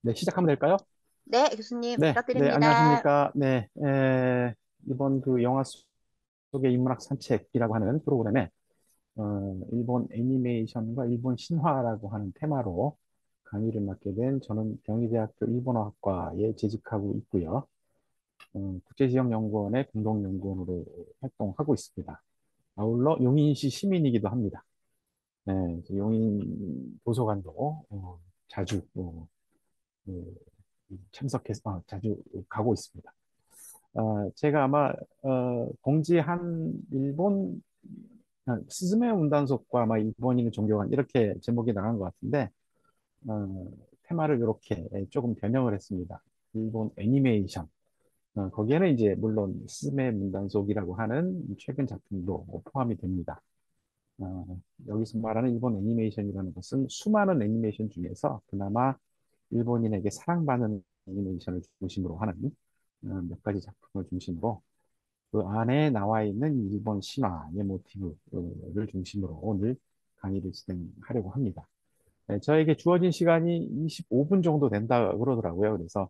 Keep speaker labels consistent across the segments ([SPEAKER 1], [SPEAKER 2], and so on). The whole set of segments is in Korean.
[SPEAKER 1] 네, 시작하면 될까요?
[SPEAKER 2] 네, 교수님
[SPEAKER 1] 네,
[SPEAKER 2] 부탁드립니다.
[SPEAKER 1] 안녕하십니까. 이번 그 영화 속의 인문학 산책이라고 하는 프로그램에, 일본 애니메이션과 일본 신화라고 하는 테마로 강의를 맡게 된 저는 경희대학교 일본어학과에 재직하고 있고요. 국제지역연구원의 공동연구원으로 활동하고 있습니다. 아울러 용인시 시민이기도 합니다. 네, 용인 도서관도 자주 그, 참석해서 자주 가고 있습니다. 제가 아마 공지한 일본 스즈메 운단속과 아마 일본인의 존경한 이렇게 제목이 나간 것 같은데 테마를 이렇게 조금 변형을 했습니다. 일본 애니메이션. 거기에는 이제 물론 스즈메 운단속이라고 하는 최근 작품도 포함이 됩니다. 어, 여기서 말하는 일본 애니메이션이라는 것은 수많은 애니메이션 중에서 그나마 일본인에게 사랑받는 애니메이션을 중심으로 하는 몇 가지 작품을 중심으로 그 안에 나와 있는 일본 신화의 모티브를 중심으로 오늘 강의를 진행하려고 합니다. 네, 저에게 주어진 시간이 25분 정도 된다 그러더라고요. 그래서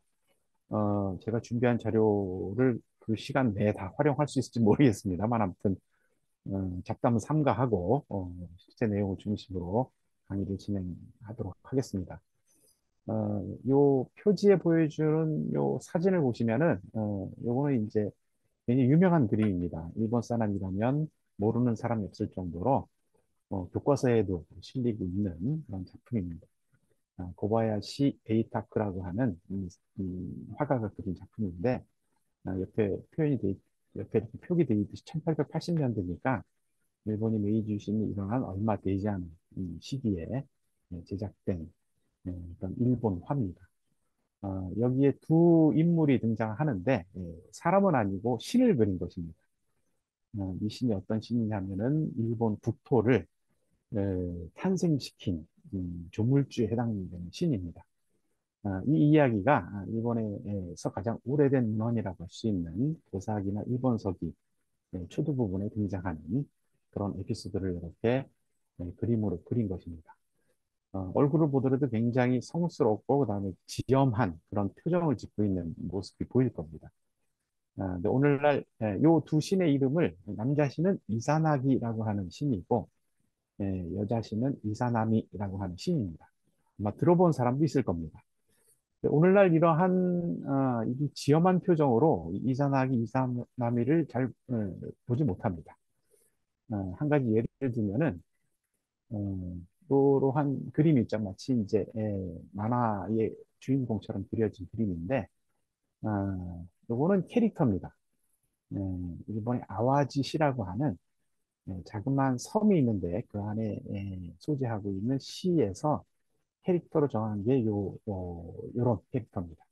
[SPEAKER 1] 제가 준비한 자료를 그 시간 내에 다 활용할 수 있을지 모르겠습니다만 아무튼 잡담은 삼가하고 실제 내용을 중심으로 강의를 진행하도록 하겠습니다. 요 표지에 보여주는 요 사진을 보시면은 요거는 이제 굉장히 유명한 그림입니다. 일본 사람이라면 모르는 사람이 없을 정도로 교과서에도 실리고 있는 그런 작품입니다. 고바야시 에이타크라고 하는 이 화가가 그린 작품인데 옆에 옆에 이렇게 표기되어 있듯이 1880년대니까 일본이 메이지 유신이 일어난 얼마 되지 않은 이 시기에 제작된 그런 일본화입니다. 여기에 두 인물이 등장하는데 사람은 아니고 신을 그린 것입니다. 이 신이 어떤 신이냐면은 일본 국토를 탄생시킨 조물주에 해당되는 신입니다. 이 이야기가 일본에서 가장 오래된 문헌이라고 할 수 있는 도사기나 일본서기 초두 부분에 등장하는 그런 에피소드를 이렇게 그림으로 그린 것입니다. 얼굴을 보더라도 굉장히 성스럽고 그다음에 지엄한 그런 표정을 짓고 있는 모습이 보일 겁니다. 근데 오늘날 요 두 신의 이름을 남자 신은 이사나기라고 하는 신이고 여자 신은 이사나미라고 하는 신입니다. 아마 들어본 사람도 있을 겁니다. 근데 오늘날 이러한 이 지엄한 표정으로 이사나기, 이사나미를 잘 보지 못합니다. 한 가지 예를 들면은 이러한 그림이 있죠. 마치 이제 만화의 주인공처럼 그려진 그림인데 요거는 캐릭터입니다. 일본의 아와지시라고 하는 자그마한 섬이 있는데 그 안에 소재하고 있는 시에서 캐릭터로 정한 게 요런 캐릭터입니다.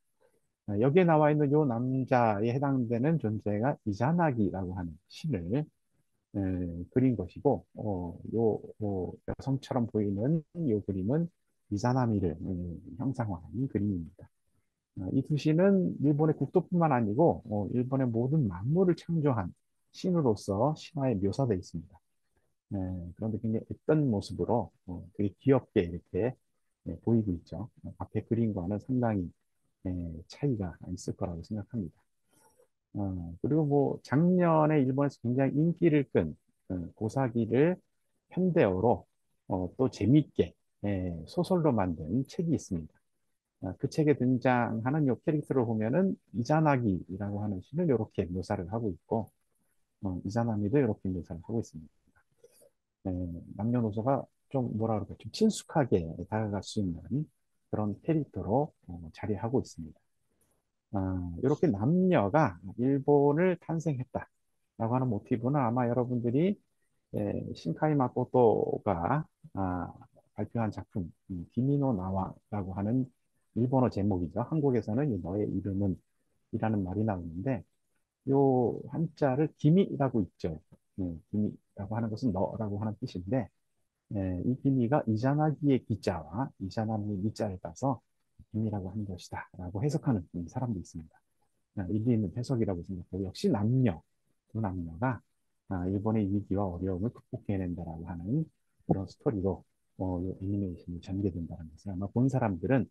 [SPEAKER 1] 여기에 나와 있는 요 남자에 해당되는 존재가 이자나기라고 하는 신을 그린 것이고, 여성처럼 보이는 요 그림은 이자나미를 형상화한 그림입니다. 이 두 신은 일본의 국토뿐만 아니고, 일본의 모든 만물을 창조한 신으로서 신화에 묘사되어 있습니다. 그런데 굉장히 어떤 모습으로 되게 귀엽게 이렇게 보이고 있죠. 앞에 그림과는 상당히 차이가 있을 거라고 생각합니다. 그리고 뭐 작년에 일본에서 굉장히 인기를 끈 고사기를 현대어로 또 재미있게 소설로 만든 책이 있습니다. 그 책에 등장하는 요 캐릭터를 보면은 이자나기라고 하는 신을 이렇게 묘사를 하고 있고 이자나미도 이렇게 묘사를 하고 있습니다. 남녀노소가 좀 뭐라 그럴까 좀 친숙하게 다가갈 수 있는 그런 캐릭터로 자리하고 있습니다. 이렇게 남녀가 일본을 탄생했다라고 하는 모티브는 아마 여러분들이 신카이 마코토가 발표한 작품 기미노 나와라고 하는 일본어 제목이죠. 한국에서는 이 너의 이름은 이라는 말이 나오는데 요 한자를 기미라고 있죠. 기미라고 하는 것은 너라고 하는 뜻인데 이 기미가 이자나기의 기자와 이자나미의 미자를 따서 기미라고 하는 것이다 라고 해석하는 사람도 있습니다. 일리 있는 해석이라고 생각하고 역시 두 남녀가 일본의 위기와 어려움을 극복해낸다라고 하는 그런 스토리로 이 애니메이션이 전개된다는 것을 아마 본 사람들은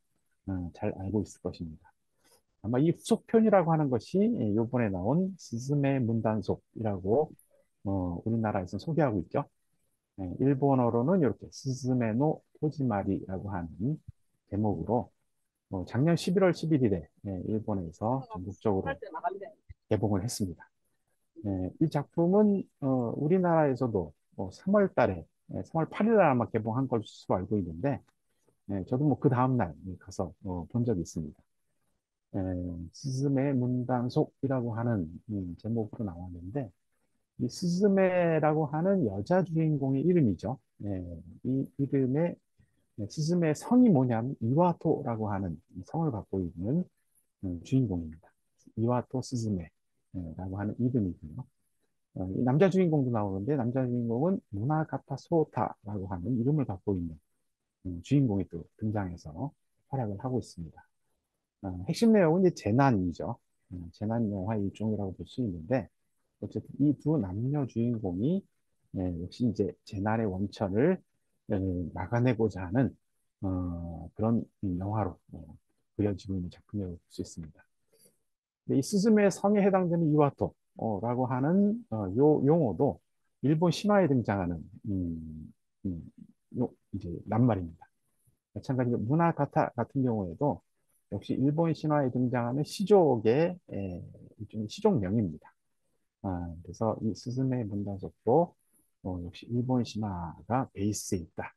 [SPEAKER 1] 잘 알고 있을 것입니다. 아마 이 후속편이라고 하는 것이 이번에 나온 스즈메 문단속이라고 우리나라에서 소개하고 있죠. 일본어로는 이렇게 스즈메노 토지마리라고 하는 제목으로 작년 11월 11일에 일본에서 전국적으로 개봉을 했습니다. 이 작품은 우리나라에서도 3월 달에 3월 8일 날 아마 개봉한 것으로 알고 있는데 저도 뭐 그 다음날 가서 본 적이 있습니다. 에, 스즈메 문단속이라고 하는 제목으로 나왔는데 이 스즈메라고 하는 여자 주인공의 이름이죠. 이 이름의 스즈메 성이 뭐냐면 이와토라고 하는 성을 갖고 있는 주인공입니다. 이와토 스즈메라고 하는 이름이고요. 이 남자 주인공도 나오는데 남자 주인공은 무나가타 소타라고 하는 이름을 갖고 있는 주인공이 또 등장해서 활약을 하고 있습니다. 핵심 내용은 이제 재난이죠. 재난 영화의 일종이라고 볼 수 있는데 어쨌든 이 두 남녀 주인공이 역시 이제 재난의 원천을 막아내고자 하는 그런 영화로 그려지고 있는 작품이라고 볼 수 있습니다. 근데 이 스즈메의 성에 해당되는 이와토라고 하는 요 용어도 일본 신화에 등장하는 이제 낱말입니다. 마찬가지로 문화가타 같은 경우에도 역시 일본 신화에 등장하는 시족의 일종의 시족명입니다. 그래서 이 스즈메 문단속도 역시 일본 신화가 베이스에 있다.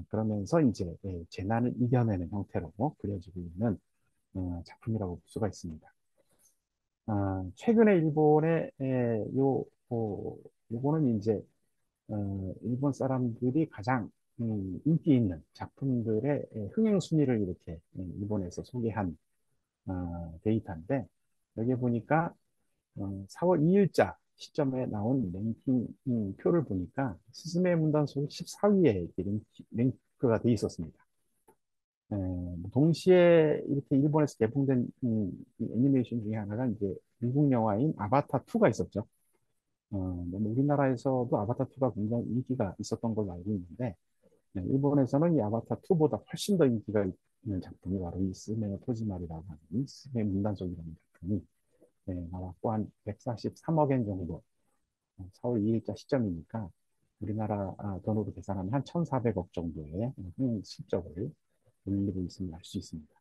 [SPEAKER 1] 그러면서 이제 재난을 이겨내는 형태로 그려지고 있는 작품이라고 볼 수가 있습니다. 최근에 일본의 요거는 이제 일본 사람들이 가장 인기 있는 작품들의 흥행 순위를 이렇게 일본에서 소개한 데이터인데 여기 보니까 4월 2일자 시점에 나온 랭킹 표를 보니까 스즈메 문단속이 14위에 랭크가 돼 있었습니다. 뭐 동시에 이렇게 일본에서 개봉된 이 애니메이션 중에 하나가 이제 미국 영화인 아바타 2가 있었죠. 우리나라에서도 아바타 2가 굉장히 인기가 있었던 걸로 알고 있는데 일본에서는 이 아바타 2보다 훨씬 더 인기가 있는 작품이 바로 이 스메노 토지마리라고 하는 스메 문단속이라는 작품이 나왔고 한 143억 엔 정도 4월 2일자 시점이니까 우리나라 돈으로 계산하면 한 1,400억 정도의 실적을 올리고 있음을 알 수 있습니다.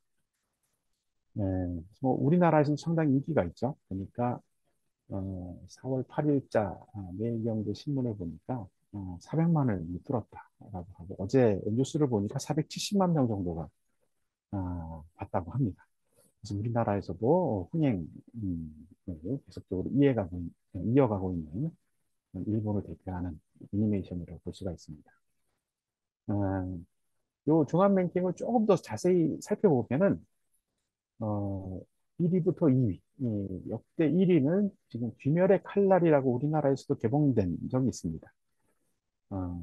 [SPEAKER 1] 뭐 우리나라에서는 상당히 인기가 있죠. 그러니까 4월 8일자 매일경제 신문에 보니까 400만을 뚫었다라고 하고 어제 뉴스를 보니까 470만 명 정도가 봤다고 합니다. 그래서 우리나라에서도 흥행 계속적으로 이어가고 있는 일본을 대표하는 애니메이션이라고 볼 수가 있습니다. 요 종합 랭킹을 조금 더 자세히 살펴보면은 1위부터 2위, 역대 1위는 지금 귀멸의 칼날이라고 우리나라에서도 개봉된 적이 있습니다. 어,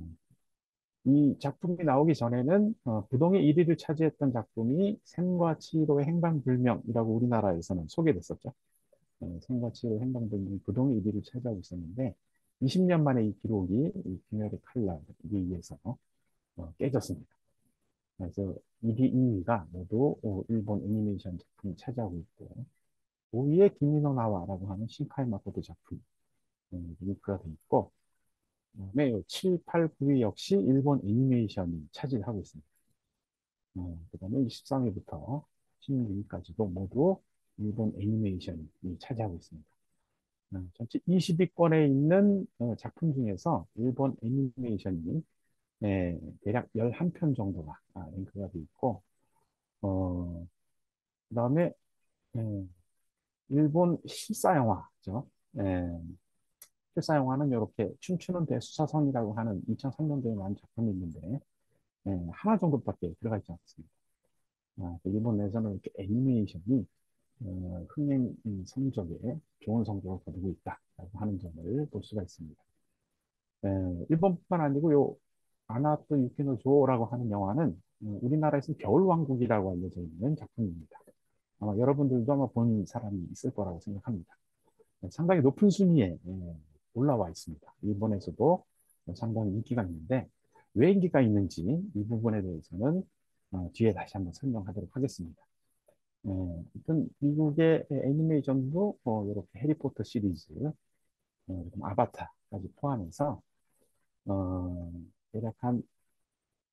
[SPEAKER 1] 이 작품이 나오기 전에는 부동의 1위를 차지했던 작품이 샘과 치히로의 행방불명이라고 우리나라에서는 소개됐었죠. 샘과 치히로의 행방불명 부동의 1위를 차지하고 있었는데 20년 만에 이 기록이 이 귀멸의 칼날에 의해서 깨졌습니다. 그래서 1위, 2위가 모두 일본 애니메이션 작품을 차지하고 있고 5위에 기미노 나와라고 하는 신카이 마코토 작품 링크가 돼 있고 그다음에 7, 8, 9위 역시 일본 애니메이션이 차지하고 있습니다. 그다음에 13위부터 16위까지도 모두 일본 애니메이션이 차지하고 있습니다. 전체 20위권에 있는 작품 중에서 일본 애니메이션이 대략 11편 정도가 링크가 돼 있고 그다음에 예, 일본 실사 영화죠. 실사 영화는 이렇게 춤추는 대수사선이라고 하는 2003년도에 나온 작품이 있는데 하나 정도밖에 들어가 있지 않습니다. 일본 내에서는 이렇게 애니메이션이 흥행 성적에 좋은 성적을 거두고 있다라고 하는 점을 볼 수가 있습니다. 일본뿐만 아니고 요 아나토 유키노 조라고 하는 영화는 우리나라에서 겨울왕국이라고 알려져 있는 작품입니다. 아마 여러분들도 아마 본 사람이 있을 거라고 생각합니다. 상당히 높은 순위에 올라와 있습니다. 일본에서도 상당히 인기가 있는데 왜 인기가 있는지 이 부분에 대해서는 뒤에 다시 한번 설명하도록 하겠습니다. 일단 미국의 애니메이션도 이렇게 해리포터 시리즈, 그리고 아바타까지 포함해서 어, 대략 한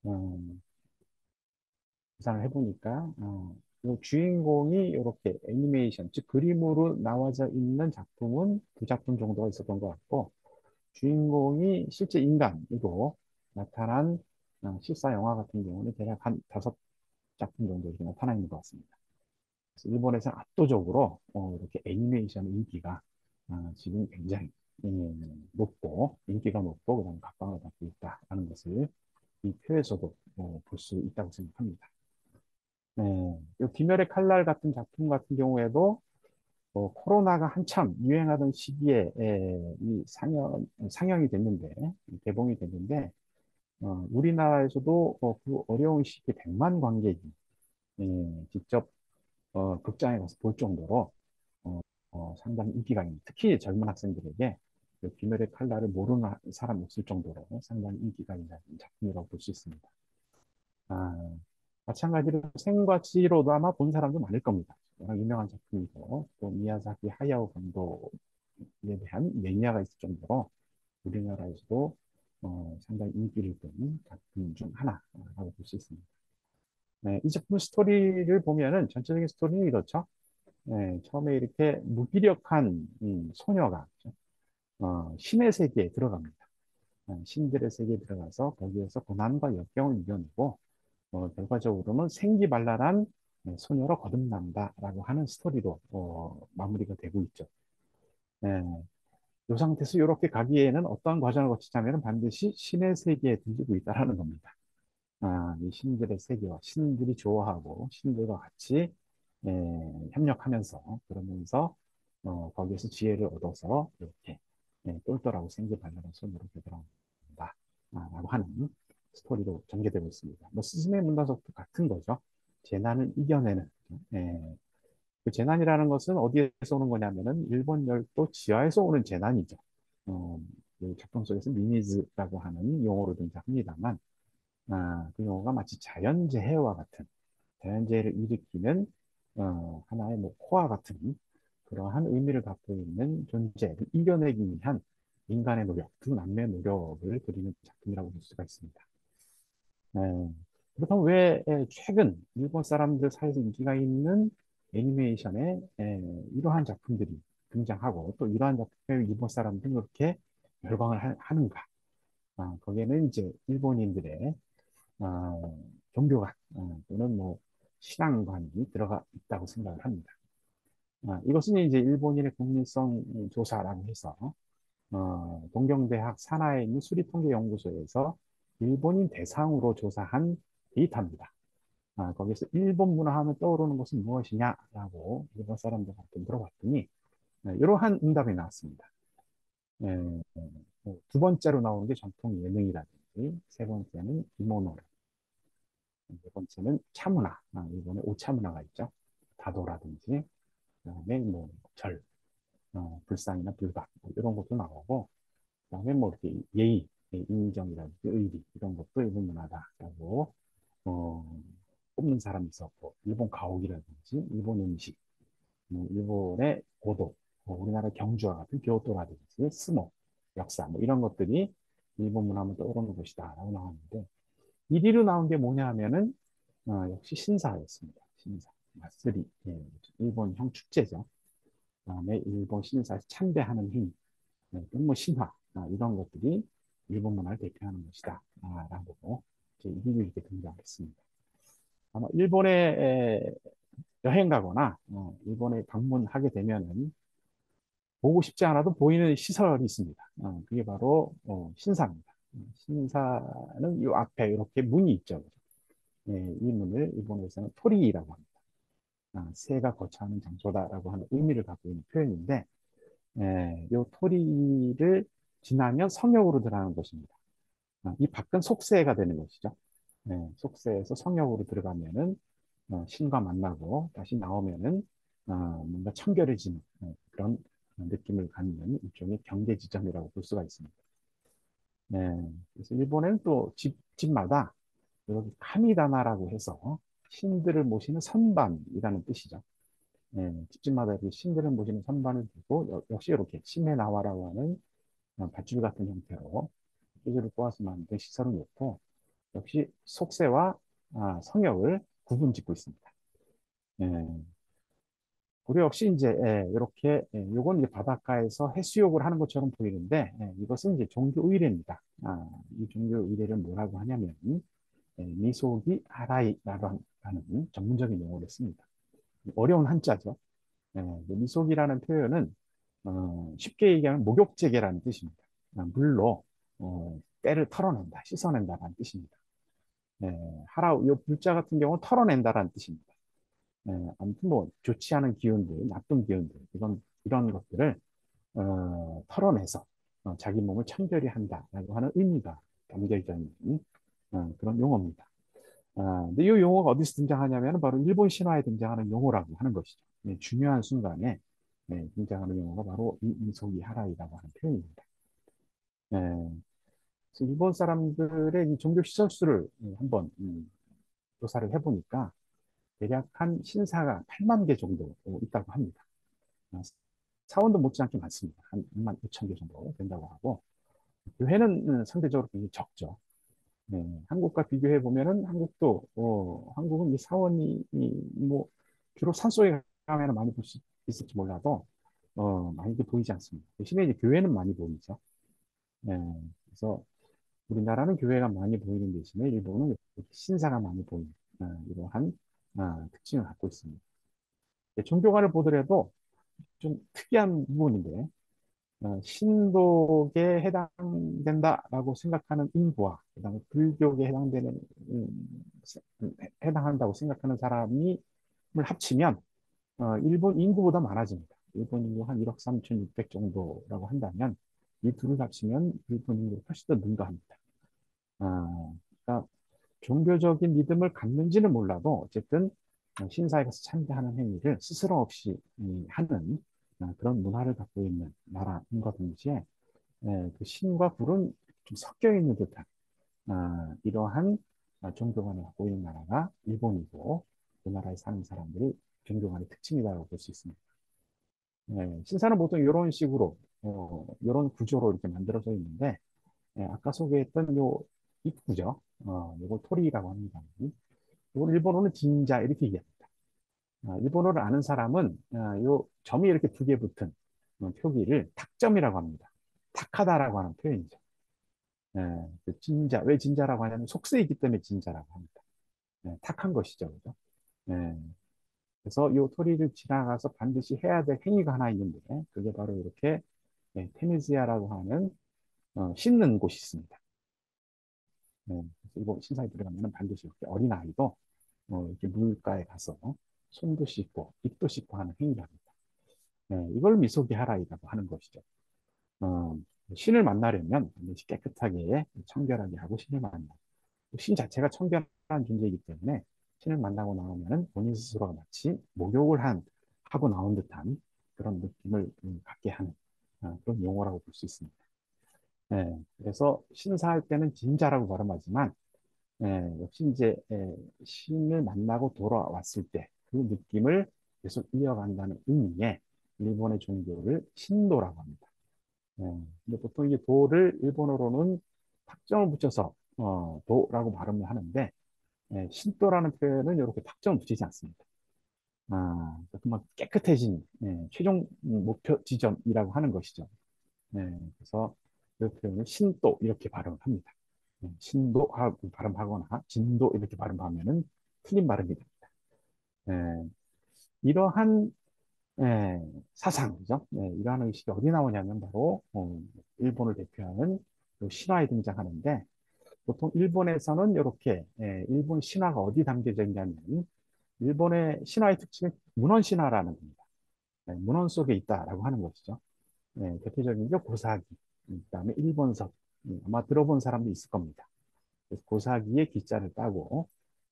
[SPEAKER 1] 어, 계산을 해보니까 이 주인공이 이렇게 애니메이션, 즉 그림으로 나와져 있는 작품은 두 작품 정도가 있었던 것 같고 주인공이 실제 인간으로 나타난 실사 영화 같은 경우는 대략 한 다섯 작품 정도 이렇게 나타나 있는 것 같습니다. 그래서 일본에서 압도적으로 이렇게 애니메이션 인기가 지금 굉장히 높고 인기가 높고 그다음 각광을 받고 있다라는 것을 이 표에서도 볼 수 있다고 생각합니다. 네, 이 귀멸의 칼날 같은 작품 같은 경우에도 코로나가 한참 유행하던 시기에 이 상영이 됐는데 개봉이 됐는데 우리나라에서도 그 어려운 시기에 100만 관객이 직접 극장에 가서 볼 정도로 상당히 인기가 있는 특히 젊은 학생들에게 그 귀멸의 칼날을 모르는 사람이 없을 정도로 상당히 인기가 있는 작품이라고 볼 수 있습니다. 아, 마찬가지로 생과 치히로도 아마 본 사람도 많을 겁니다. 워낙 유명한 작품이고 또 미야자키 하야오 감독에 대한 매니아가 있을 정도로 우리나라에서도 상당히 인기를 끄는 작품 중 하나라고 볼 수 있습니다. 네, 이 작품 스토리를 보면은 전체적인 스토리는 이렇죠. 네, 처음에 이렇게 무기력한 소녀가 신의 세계에 들어갑니다. 신들의 세계에 들어가서 거기에서 고난과 역경을 이겨내고 결과적으로는 생기발랄한 소녀로 거듭난다라고 하는 스토리로 마무리가 되고 있죠. 예, 이 상태에서 이렇게 가기에는 어떠한 과정을 거치자면 반드시 신의 세계에 들리고 있다라는 겁니다. 이 신들의 세계와 신들이 좋아하고 신들과 같이 협력하면서 그러면서 거기에서 지혜를 얻어서 이렇게 똘똘하고 생기발랄한 소녀로 되돌아온다 라고 하는 스토리로 전개되고 있습니다. 뭐 스즈메 문단속도 같은 거죠. 재난을 이겨내는 그 재난이라는 것은 어디에서 오는 거냐면은 일본 열도 지하에서 오는 재난이죠. 어, 그 작품 속에서 미미즈라고 하는 용어로 등장합니다만 그 용어가 마치 자연재해와 같은 자연재해를 일으키는 하나의 뭐 코어 같은 그러한 의미를 갖고 있는 존재를 이겨내기 위한 인간의 노력, 두 남매의 노력을 그리는 작품이라고 볼 수가 있습니다. 네. 그렇다면 왜 최근 일본 사람들 사이에서 인기가 있는 애니메이션에 이러한 작품들이 등장하고 또 이러한 작품에 일본 사람들이 그렇게 열광을 하는가? 거기에는 이제 일본인들의 종교관 또는 뭐 신앙관이 들어가 있다고 생각을 합니다. 이것은 이제 일본인의 국민성 조사라고 해서 동경대학 산하에 있는 수리통계연구소에서 일본인 대상으로 조사한 데이터입니다. 거기서 일본 문화하면 떠오르는 것은 무엇이냐라고 일본 사람들한테 물어봤더니 이러한 응답이 나왔습니다. 두 번째로 나오는 게 전통 예능이라든지, 세 번째는 기모노, 네 번째는 차문화, 일본에 오차문화가 있죠. 다도라든지, 그다음에 뭐 절, 불상이나 불박 뭐 이런 것도 나오고, 그다음에 뭐 이렇게 예의, 인정이라든지 의리 이런 것도 일본 문화다라고 어, 꼽는 사람이 있었고, 일본 가옥이라든지 일본 음식, 일본의 고도, 우리나라 경주와 같은 교토라든지 스모, 역사 뭐 이런 것들이 일본 문화면 떠오르는 것이다라고 나왔는데 1위로 나온 게 뭐냐 하면은 역시 신사였습니다. 신사. 마쓰리. 예, 일본형 축제죠. 그다음에 일본 신사에서 참배하는 행위, 뭐 신화, 이런 것들이 일본 문화를 대표하는 것이다. 라고 이제 1위로 이렇게 등장했습니다. 아마 일본에 여행 가거나 일본에 방문하게 되면은 보고 싶지 않아도 보이는 시설이 있습니다. 그게 바로 신사입니다. 신사는 이 앞에 이렇게 문이 있죠. 예, 이 문을 일본에서는 토리라고 합니다. 새가 거처하는 장소다라고 하는 의미를 갖고 있는 표현인데, 이 토리를 지나면 성역으로 들어가는 것입니다. 이 밖은 속세가 되는 것이죠. 속세에서 성역으로 들어가면은 신과 만나고 다시 나오면은 뭔가 청결해지는 그런 느낌을 갖는 일종의 경계 지점이라고 볼 수가 있습니다. 그래서 일본에는 또 집마다 여기 카미다나라고 해서 신들을 모시는 선반이라는 뜻이죠. 집집마다 이렇게 신들을 모시는 선반을 두고 역시 이렇게 심해 나와라고 하는 밧줄 같은 형태로 퀴즈를 꼬아서 만든 시설을 놓고 역시 속세와 성역을 구분짓고 있습니다. 예, 우리 역시 이제 이렇게 요건 이제 바닷가에서 해수욕을 하는 것처럼 보이는데 이것은 이제 종교 의례입니다. 이 종교 의례를 뭐라고 하냐면 미소기 아라이라고 하는 전문적인 용어를 씁니다. 어려운 한자죠. 미소기라는 표현은 쉽게 얘기하면 목욕제계라는 뜻입니다. 물로 때를 털어낸다, 씻어낸다라는 뜻입니다. 하라, 이 불자 같은 경우는 털어낸다라는 뜻입니다. 아무튼 뭐 좋지 않은 기운들, 나쁜 기운들, 이런 것들을 털어내서 자기 몸을 청결히 한다라고 하는 의미가 담겨져 있는 그런 용어입니다. 근데 이 용어가 어디서 등장하냐면 바로 일본 신화에 등장하는 용어라고 하는 것이죠. 중요한 순간에 등장하는 용어가 바로 이 이소기 하라이라고 하는 표현입니다. 그래서 일본 사람들의 이 종교 시설 수를 한번 조사를 해보니까 대략 한 신사가 8만 개 정도 있다고 합니다. 어, 사원도 못지않게 많습니다. 한 2만 5천 개 정도 된다고 하고 교회는 상대적으로 굉장히 적죠. 한국과 비교해 보면은 한국은 이 사원이 뭐 주로 산속에 가면 많이 볼 수 있을지 몰라도 많이 보이지 않습니다. 대신에 이제 교회는 많이 보이죠. 네, 그래서 우리나라는 교회가 많이 보이는 대신에 일본은 신사가 많이 보이는 이러한 특징을 갖고 있습니다. 종교관을 보더라도 좀 특이한 부분인데 신독에 해당된다라고 생각하는 인부와 그다음에 불교에 해당한다고 생각하는 사람이 합치면 일본 인구보다 많아집니다. 일본 인구 한 1억 3,600 정도라고 한다면 이 둘을 합치면 일본 인구가 훨씬 더 는다 합니다. 그러니까 종교적인 믿음을 갖는지는 몰라도 어쨌든 신사에 가서 참배하는 행위를 스스럼 없이 하는 그런 문화를 갖고 있는 나라인 것 동시에 그 신과 불은 좀 섞여 있는 듯한 이러한 종교관을 갖고 있는 나라가 일본이고 그 나라에 사는 사람들이 종교관의 특징이라고 볼 수 있습니다. 신사는 보통 이런 식으로 이런 구조로 이렇게 만들어져 있는데 아까 소개했던 요 입구죠. 요걸 토리라고 합니다. 이걸 일본어는 진자 이렇게 얘기합니다. 일본어를 아는 사람은 요 점이 이렇게 두 개 붙은 표기를 탁점이라고 합니다. 탁하다라고 하는 표현이죠. 그 진자, 왜 진자라고 하냐면 속세이기 때문에 진자라고 합니다. 탁한 것이죠. 그죠? 예, 그래서 이 토리를 지나가서 반드시 해야 될 행위가 하나 있는데 그게 바로 이렇게 테니지아라고 하는 씻는 곳이 있습니다. 그래서 이거 신사에 들어가면 반드시 이렇게 어린아이도 이렇게 물가에 가서 손도 씻고 입도 씻고 하는 행위를 합니다. 이걸 미소기하라이라고 하는 것이죠. 어, 신을 만나려면 반드시 깨끗하게 청결하게 하고 신을 만나. 신 자체가 청결한 존재이기 때문에 신을 만나고 나오면 본인 스스로가 마치 목욕을 하고 나온 듯한 그런 느낌을 갖게 하는 그런 용어라고 볼 수 있습니다. 그래서 신사할 때는 진자라고 발음하지만 역시 이제 신을 만나고 돌아왔을 때 그 느낌을 계속 이어간다는 의미의 일본의 종교를 신도라고 합니다. 근데 보통 이게 도를 일본어로는 탁점을 붙여서 도라고 발음을 하는데 신도라는 표현은 이렇게 탁점을 붙이지 않습니다. 그만 깨끗해진 최종 목표 지점이라고 하는 것이죠. 그래서 그 표현을 신도 이렇게 발음을 합니다. 신도하고 발음하거나 진도 이렇게 발음하면은 틀린 발음이 됩니다. 이러한 사상이죠. 이러한 의식이 어디 나오냐면 바로 일본을 대표하는 그 신화에 등장하는데 보통 일본에서는 이렇게 일본 신화가 어디 담겨져 있냐면 일본의 신화의 특징은 문헌 신화라는 겁니다. 문헌 속에 있다라고 하는 것이죠. 대표적인 게 고사기, 그다음에 일본서 아마 들어본 사람도 있을 겁니다. 그래서 고사기에 기자를 따고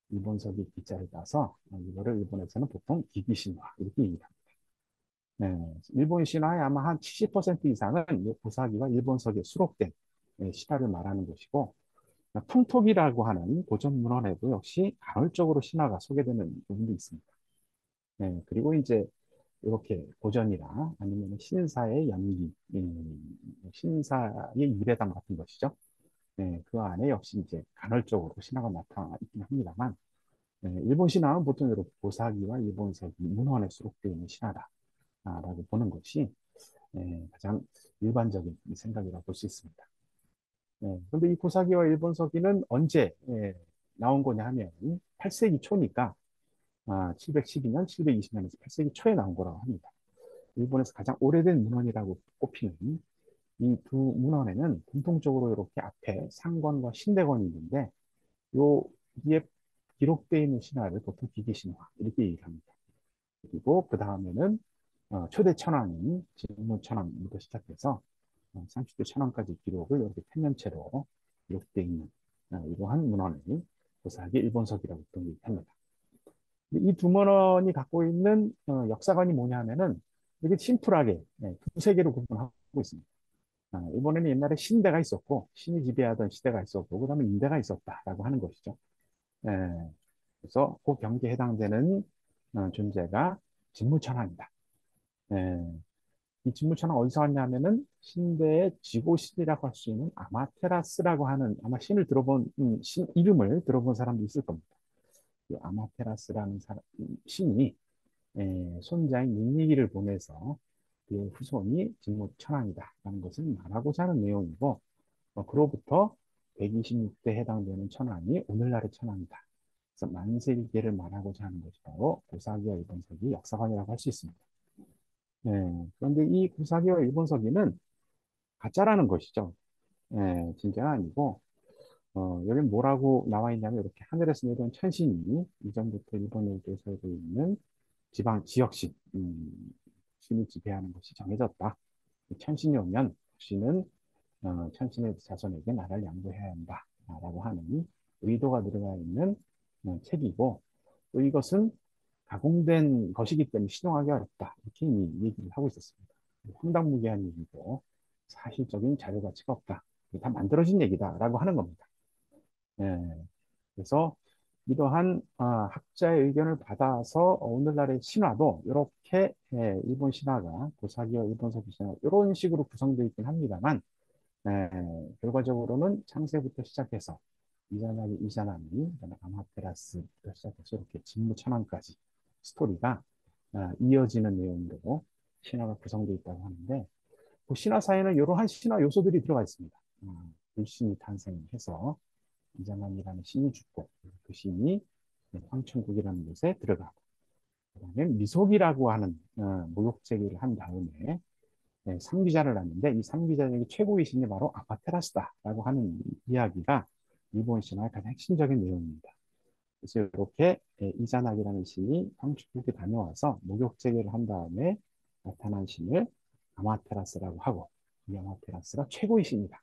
[SPEAKER 1] 일본서기에 기자를 따서 이거를 일본에서는 보통 기기신화 이렇게 얘기합니다. 일본 신화의 아마 한 70% 이상은 이 고사기와 일본서기에 수록된 신화를 말하는 것이고 풍토기라고 하는 고전 문헌에도 역시 간헐적으로 신화가 소개되는 부분도 있습니다. 그리고 이제 이렇게 고전이나 아니면 신사의 연기, 신사의 유래담 같은 것이죠. 그 안에 역시 이제 간헐적으로 신화가 나타나 있긴 합니다만, 일본 신화는 보통 이렇게 고사기와 일본서기 문헌에 수록되어 있는 신화다라고 보는 것이 가장 일반적인 생각이라고 볼 수 있습니다. 그런데 이 고사기와 일본서기는 언제 나온 거냐 하면 8세기 초니까 712년, 720년에서 8세기 초에 나온 거라고 합니다. 일본에서 가장 오래된 문헌이라고 꼽히는 이 두 문헌에는 공통적으로 이렇게 앞에 상권과 신대권이 있는데 여기에 기록되어 있는 신화를 보통 기기신화 이렇게 얘기합니다. 그리고 그 다음에는 초대 천왕인 진무천왕부터 시작해서 30대 천왕까지 기록을 이렇게 편년체로 기록되어 있는 이러한 문헌을 고사하기 일본서기라고 또 얘기합니다. 이 두 문헌이 갖고 있는 역사관이 뭐냐 하면은 되게 심플하게 두 세계로 구분하고 있습니다. 일본에는 옛날에 신대가 있었고 신이 지배하던 시대가 있었고 그다음에 인대가 있었다라고 하는 것이죠. 예, 그래서 그 경계에 해당되는 존재가 진무천왕이다. 예, 이 진무천왕 어디서 왔냐면은 신대의 지고신이라고 할 수 있는 아마테라스라고 하는 아마 신을 들어본 신 이름을 들어본 사람도 있을 겁니다. 이 아마테라스라는 신이 손자인 닝니기를 보내서 그 후손이 진무천왕이다라는 것을 말하고자 하는 내용이고 그로부터 126대 해당되는 천왕이 오늘날의 천왕이다. 그래서 만세일계를 말하고자 하는 것이 바로 고사기와 일본서기 역사관이라고 할 수 있습니다. 그런데 이 고사기와 일본서기는 가짜라는 것이죠. 진짜가 아니고 여기 뭐라고 나와 있냐면 이렇게 하늘에서 내려온 천신이 이전부터 일본 열도에 살고 있는 지방 지역신 신이 지배하는 것이 정해졌다. 천신이 오면 신은 천신의 자손에게 나라를 양보해야 한다라고 하는 의도가 들어가 있는 책이고 또 이것은 가공된 것이기 때문에 신용하기 어렵다 이렇게 얘기를 하고 있었습니다. 황당무계한 얘기고 사실적인 자료 가치가 없다. 다 만들어진 얘기다라고 하는 겁니다. 예, 그래서 이러한 학자의 의견을 받아서 오늘날의 신화도 이렇게 일본 신화가 고사기와 일본서기 신화 이런 식으로 구성되어 있긴 합니다만 결과적으로는 창세부터 시작해서 이자나미, 그다음에 아마테라스부터 시작해서 이렇게 진무천왕까지 스토리가 이어지는 내용으로 신화가 구성되어 있다고 하는데 그 신화사에는 이러한 신화 요소들이 들어가 있습니다. 불신이 탄생해서 이자나미라는 신이 죽고 그 신이 황천국이라는 곳에 들어가고 그다음에 미속이라고 하는 모욕제기를 한 다음에 삼기자를 낳는데 이 삼기자 중에 최고의 신이 바로 아마테라스다라고 하는 이야기가 일본 신화의 가장 핵심적인 내용입니다. 그래서 이렇게 이자나기라는 신이 황천국에 다녀와서 목욕제기를 한 다음에 나타난 신을 아마테라스라고 하고 이 아마테라스가 최고의 신이다.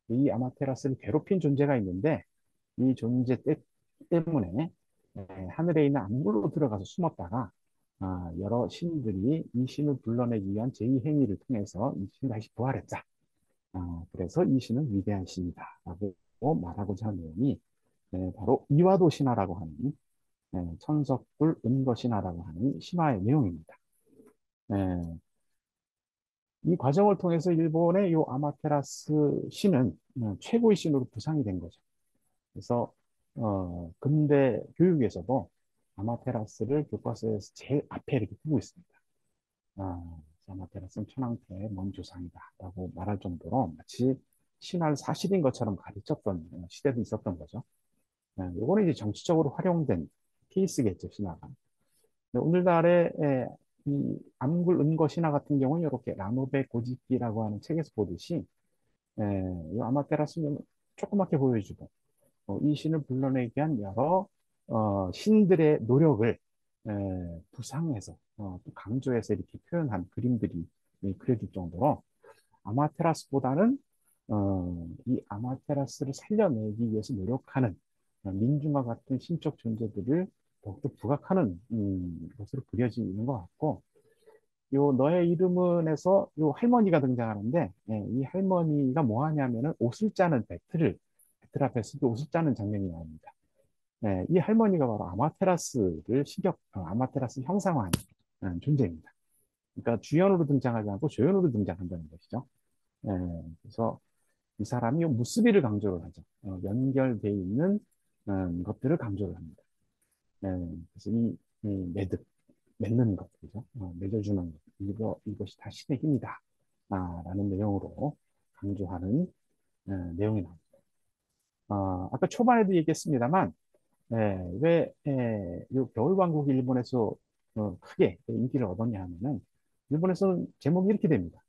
[SPEAKER 1] 이 아마테라스를 괴롭힌 존재가 있는데 이 존재 때문에 하늘에 있는 암굴로 들어가서 숨었다가 여러 신들이 이 신을 불러내기 위한 제2행위를 통해서 이 신이 다시 부활했다. 그래서 이 신은 위대한 신이다라고 말하고자 하는 내용이 바로 이와도 신화라고 하는 천석굴 은거 신화라고 하는 신화의 내용입니다. 이 과정을 통해서 일본의 이 아마테라스 신은 최고의 신으로 부상이 된 거죠. 그래서 근대 교육에서도 아마테라스를 교과서에서 제일 앞에 이렇게 두고 있습니다. 아마테라스는 천황태의 먼 조상이다라고 말할 정도로 마치 신화를 사실인 것처럼 가르쳤던 시대도 있었던 거죠. 요거는 이제 정치적으로 활용된 케이스겠죠, 신화가. 오늘날의 이 암굴 은거 신화 같은 경우는 이렇게 라노베 고지기라고 하는 책에서 보듯이 이 아마테라스는 조그맣게 보여주고 이 신을 불러내기 위한 여러 신들의 노력을 부상해서 또 강조해서 이렇게 표현한 그림들이 그려질 정도로 아마테라스보다는 이 아마테라스를 살려내기 위해서 노력하는 민중과 같은 신적 존재들을 더욱더 부각하는 것으로 그려지는 것 같고 요 너의 이름은에서 요 할머니가 등장하는데 이 할머니가 뭐 하냐면은 옷을 짜는 배틀을 밭들 앞에서 옷을 짜는 장면이 나옵니다. 네, 이 할머니가 바로 아마테라스 형상화한 존재입니다. 그러니까 주연으로 등장하지 않고 조연으로 등장한다는 것이죠. 네, 그래서 이 사람이 무스비를 강조를 하죠. 연결돼 있는 것들을 강조를 합니다. 네, 그래서 맺는 것이죠. 맺어주는 것. 이것이 다 신의 힘이다. 라는 내용으로 강조하는 내용이 나옵니다. 아까 초반에도 얘기했습니다만, 이 겨울왕국이 일본에서 크게 인기를 얻었냐 하면은, 일본에서는 제목이 이렇게 됩니다.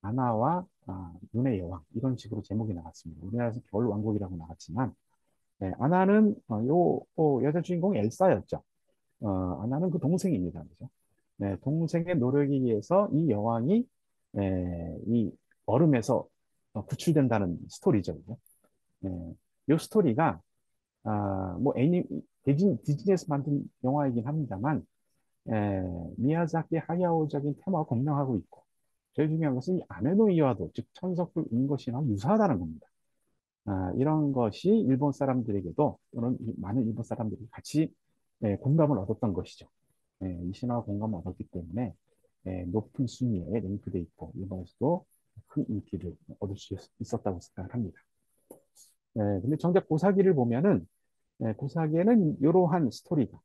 [SPEAKER 1] 아나와 눈의 여왕, 이런 식으로 제목이 나왔습니다. 우리나라에서 겨울왕국이라고 나왔지만, 아나는 여자 주인공이 엘사였죠. 아나는 그 동생입니다. 그죠? 네, 동생의 노력에 의해서 이 여왕이 이 얼음에서 구출된다는 스토리죠. 그죠? 네, 이 스토리가 뭐 디즈니에서 만든 영화이긴 합니다만 미야자키 하야오적인 테마와 공명하고 있고 제일 중요한 것은 이 아메노이와도 즉 천석불 인것이나 유사하다는 겁니다. 이런 것이 일본 사람들에게도 또는 많은 일본 사람들이 같이 공감을 얻었던 것이죠. 이 신화와 공감을 얻었기 때문에 높은 순위에 랭크돼 있고 일본에서도 큰 인기를 얻을 수 있었다고 생각을 합니다. 근데 정작 고사기를 보면은 고사기에는 이러한 스토리가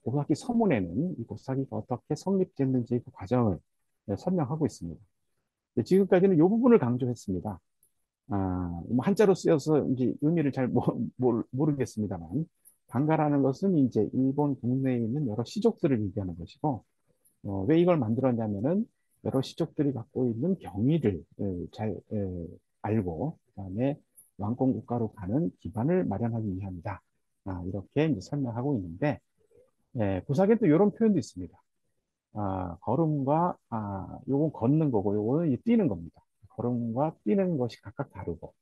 [SPEAKER 1] 고사기 서문에는 이 고사기가 어떻게 성립됐는지 그 과정을 설명하고 있습니다. 지금까지는 이 부분을 강조했습니다. 뭐 한자로 쓰여서 이제 의미를 잘 모르겠습니다만 방가라는 것은 이제 일본 국내에 있는 여러 시족들을 얘기하는 것이고 왜 이걸 만들었냐면은 여러 시족들이 갖고 있는 경위를 잘 알고 그다음에 왕권 국가로 가는 기반을 마련하기 위함이다. 이렇게 이제 설명하고 있는데 구사계는 또 이런 표현도 있습니다. 걸음과 요건 걷는 거고 요거는 뛰는 겁니다. 걸음과 뛰는 것이 각각 다르고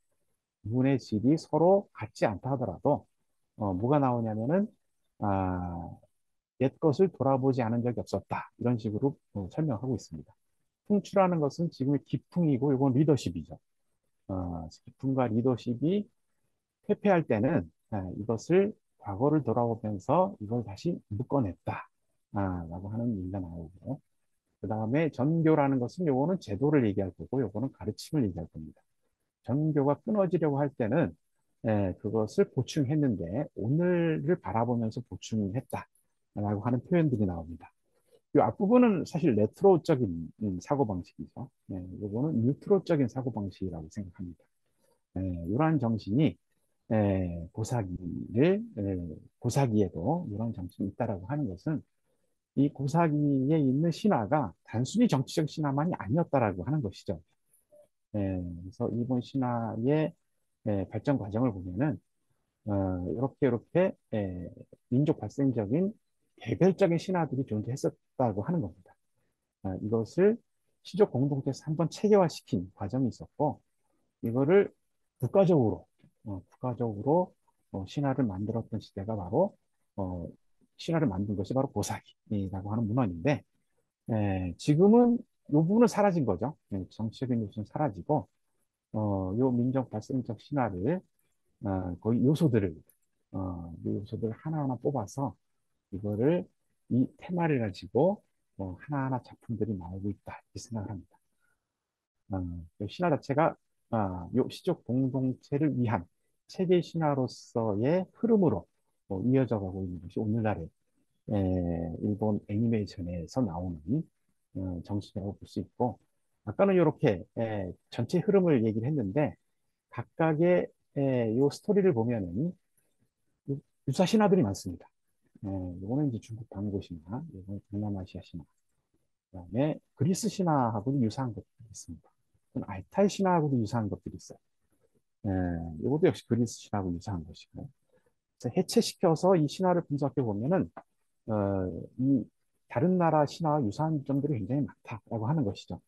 [SPEAKER 1] 문의 질이 서로 같지 않다 하더라도 뭐가 나오냐면은 아, 옛 것을 돌아보지 않은 적이 없었다. 이런 식으로 설명하고 있습니다. 풍추라는 것은 지금의 기풍이고 이건 리더십이죠. 기풍과 리더십이 회피할 때는 이것을 과거를 돌아보면서 이걸 다시 묶어냈다. 라고 하는 얘기가 나오고 그 다음에 전교라는 것은 요거는 제도를 얘기할 거고 요거는 가르침을 얘기할 겁니다. 전교가 끊어지려고 할 때는 그것을 보충했는데 오늘을 바라보면서 보충했다. 라고 하는 표현들이 나옵니다. 이 앞부분은 사실 레트로적인 사고방식이죠. 이거는 뉴트로적인 사고방식이라고 생각합니다. 이러한 정신이 고사기에도 이런 정신이 있다라고 하는 것은 이 고사기에 있는 신화가 단순히 정치적 신화만이 아니었다라고 하는 것이죠. 그래서 일본 신화의 발전 과정을 보면은 이렇게 민족 발생적인 개별적인 신화들이 존재했었다고 하는 겁니다. 이것을 시족 공동체에서 한번 체계화시킨 과정이 있었고 이거를 국가적으로 국가적으로 신화를 만들었던 시대가 바로 어, 신화를 만든 것이 바로 고사기라고 하는 문헌인데 지금은 이 부분은 사라진 거죠. 정치적인 요소는 사라지고 요 민족 발생적 신화를 거의 요소들을 하나하나 뽑아서 이거를 이 테마를 가지고 하나하나 작품들이 나오고 있다 이렇게 생각을 합니다. 요 신화 자체가 요 시족 공동체를 위한 세계 신화로서의 흐름으로 이어져 가고 있는 것이 오늘날의 일본 애니메이션에서 나오는 정신이라고 볼 수 있고 아까는 이렇게 전체 흐름을 얘기를 했는데 각각의 요 스토리를 보면은 유사 신화들이 많습니다. 요거는 이제 중국 방고 신화, 요거는 동남아시아 신화, 그다음에 그리스 신화하고도 유사한 것들이 있습니다. 알타이 신화하고도 유사한 것들이 있어요. 요것도 역시 그리스 신화하고 유사한 것이고. 그래서 해체시켜서 이 신화를 분석해 보면은 이 다른 나라 신화와 유사한 점들이 굉장히 많다라고 하는 것이죠.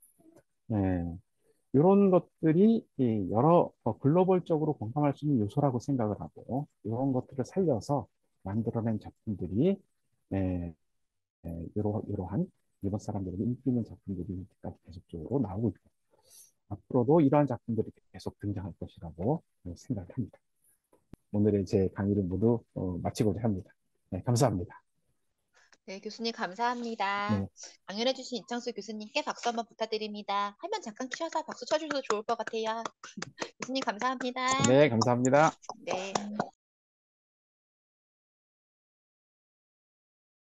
[SPEAKER 1] 이런 것들이 이 여러 글로벌적으로 공감할 수 있는 요소라고 생각을 하고 이런 것들을 살려서 만들어낸 작품들이 이러한 일본 사람들에게 인기 있는 작품들이 이렇게까지 계속적으로 나오고 있고 앞으로도 이러한 작품들이 계속 등장할 것이라고 생각을 합니다. 오늘의 제 강의를 모두 마치고자 합니다. 네, 감사합니다.
[SPEAKER 2] 네, 교수님 감사합니다.
[SPEAKER 1] 네,
[SPEAKER 2] 강연해주신 이창수 교수님께 박수 한번 부탁드립니다. 화면 잠깐 키셔서 박수 쳐주셔도 좋을 것 같아요. 교수님 감사합니다.
[SPEAKER 1] 네, 감사합니다.
[SPEAKER 2] 네.